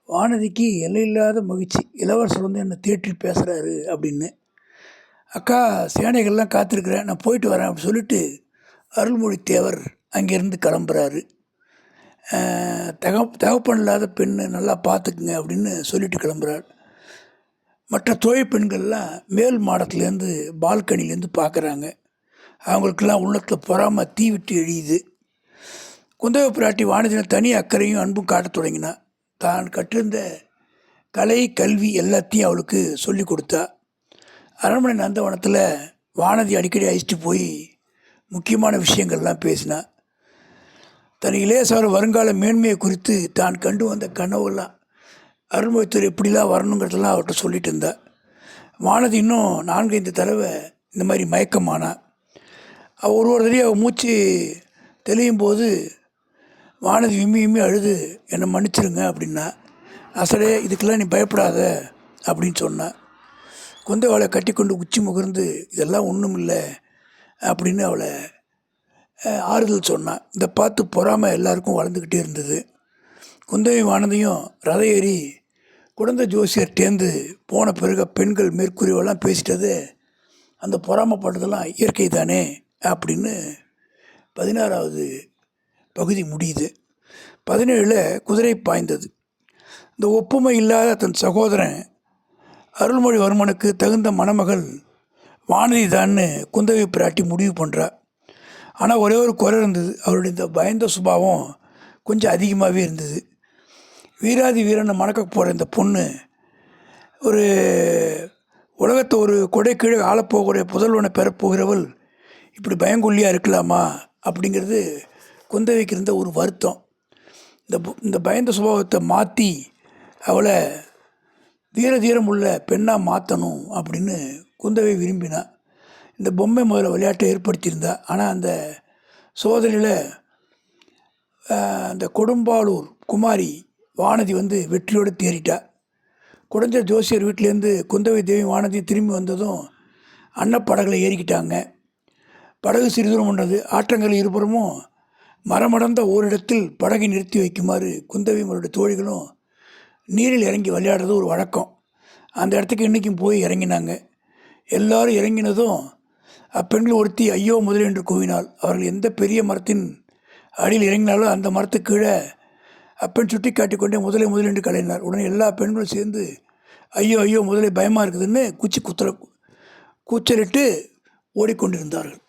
வானதிக்கு எல்லையில்லாத மகிழ்ச்சி. இளவரசர் வந்து என்னை தேற்றி பேசுகிறாரு அப்படின்னு. அக்கா, சேனைகள்லாம் காத்திருக்கிறேன், நான் போயிட்டு வரேன் அப்படின்னு சொல்லிட்டு அருள்மொழித்தேவர் அங்கேருந்து கிளம்புறாரு. தகப்பன் இல்லாத பெண்ணு நல்லா பார்த்துக்குங்க அப்படின்னு சொல்லிட்டு கிளம்புறாரு. மற்ற தோழி பெண்கள்லாம் மேல் மாடத்துலேருந்து பால்கனிலேருந்து பார்க்குறாங்க. அவங்களுக்கெல்லாம் உள்ளத்தில் பொறாம தீ விட்டு எழியுது. குந்தவை பிராட்டி வானதியில் தனி அக்கறையும் அன்பும் காட்டத் தொடங்கினா. தான் கற்றிருந்த கலை கல்வி எல்லாத்தையும் அவளுக்கு சொல்லி கொடுத்தா. அரண்மனை நந்தவனத்தில் வானதி அடிக்கடி அழைச்சிட்டு போய் முக்கியமான விஷயங்கள்லாம் பேசினா. தன் இளையசோர வருங்கால மேன்மையை குறித்து தான் கண்டு வந்த கனவுலாம் அருள்மொழித்தர் எப்படிலாம் வரணுங்கிறதெல்லாம் அவர்கிட்ட சொல்லிட்டு இருந்தா. வானதி இன்னும் 4-5 தடவை இந்த மாதிரி மயக்கமானா. ஒரு தடவை அவள் மூச்சு தெளியும் போது வானதி விம்மி விம்மி அழுது என்னை மன்னிச்சிருங்க அப்படின்னா. அசடே, இதுக்கெல்லாம் நீ பயப்படாத அப்படின்னு சொன்னான். குந்தவை கட்டி கொண்டு உச்சி முகர்ந்து இதெல்லாம் ஒன்றும் இல்லை அப்படின்னு அவளை ஆறுதல் சொன்னான். இதை பார்த்து பொறாமல் எல்லாருக்கும் வளர்ந்துக்கிட்டே இருந்தது. குந்தவை வானதியும் ரத ஏறி குழந்தை ஜோசியர்டேந்து போன பிறகு பெண்கள் மேற்கூறியெல்லாம் பேசிட்டது அந்த பொறாமப்பட்டதெல்லாம் இயற்கை தானே அப்படின்னு 16வது பகுதி முடியுது. 17 குதிரை பாய்ந்தது. இந்த ஒப்புமை இல்லாத தன் சகோதரன் அருள்மொழிவர்மனுக்கு தகுந்த மணமகள் வானதி தான்னு குந்தவை பிராட்டி முடிவு பண்ணுறா. ஆனால் ஒரே ஒரு குறை இருந்தது. அவருடைய இந்த பயந்த சுபாவம் கொஞ்சம் அதிகமாகவே இருந்தது. வீராதி வீரனை மணக்க போகிற இந்த பொண்ணு ஒரு உலகத்தை ஒரு கொடை கீழே ஆளப்போகிற புதல்வனை பெறப்போகிறவள் இப்படி பயங்கொல்லியாக இருக்கலாமா அப்படிங்கிறது குந்தவைக்கு இருந்த ஒரு வருத்தம். இந்த பயந்த சுபாவத்தை மாற்றி அவளை வீரதீரம் உள்ள பெண்ணாக மாற்றணும் அப்படின்னு குந்தவை விரும்பினா. இந்த பொம்மை முதல்ல விளையாட்டை ஏற்படுத்தியிருந்தா. ஆனால் அந்த சோதனையில் அந்த கொடும்பாளூர் குமாரி வானதி வந்து வெற்றியோடு தேறிட்டா. குடஞ்ச ஜோசியர் வீட்டிலேருந்து குந்தவை தேவி வானதி திரும்பி வந்ததும் அன்னப்படகுல ஏறிக்கிட்டாங்க. படகு சிறிதூரம் கொண்டது. ஆற்றங்கரை இருபுறமும் மரமடர்ந்த ஓரிடத்தில் படகை நிறுத்தி வைக்குமாறு குந்தவையும் அவருடைய தோழிகளும் நீரில் இறங்கி விளையாடுறது ஒரு வழக்கம். அந்த இடத்துக்கு இன்றைக்கும் போய் இறங்கினாங்க. எல்லோரும் இறங்கினதும் அப்பெண்கள் ஒருத்தி ஐயோ முதல் என்று கூவினாள். அவர்கள் எந்த பெரிய மரத்தின் அடியில் இறங்கினாலும் அந்த மரத்துக்கு கீழே அப்பெண் சுட்டி காட்டிக்கொண்டே முதலை முதல் என்று கலையினார். உடனே எல்லா பெண்களும் சேர்ந்து ஐயோ ஐயோ முதலை பயமாக இருக்குதுன்னு கூச்சலிட்டு ஓடிக்கொண்டிருந்தார்கள்.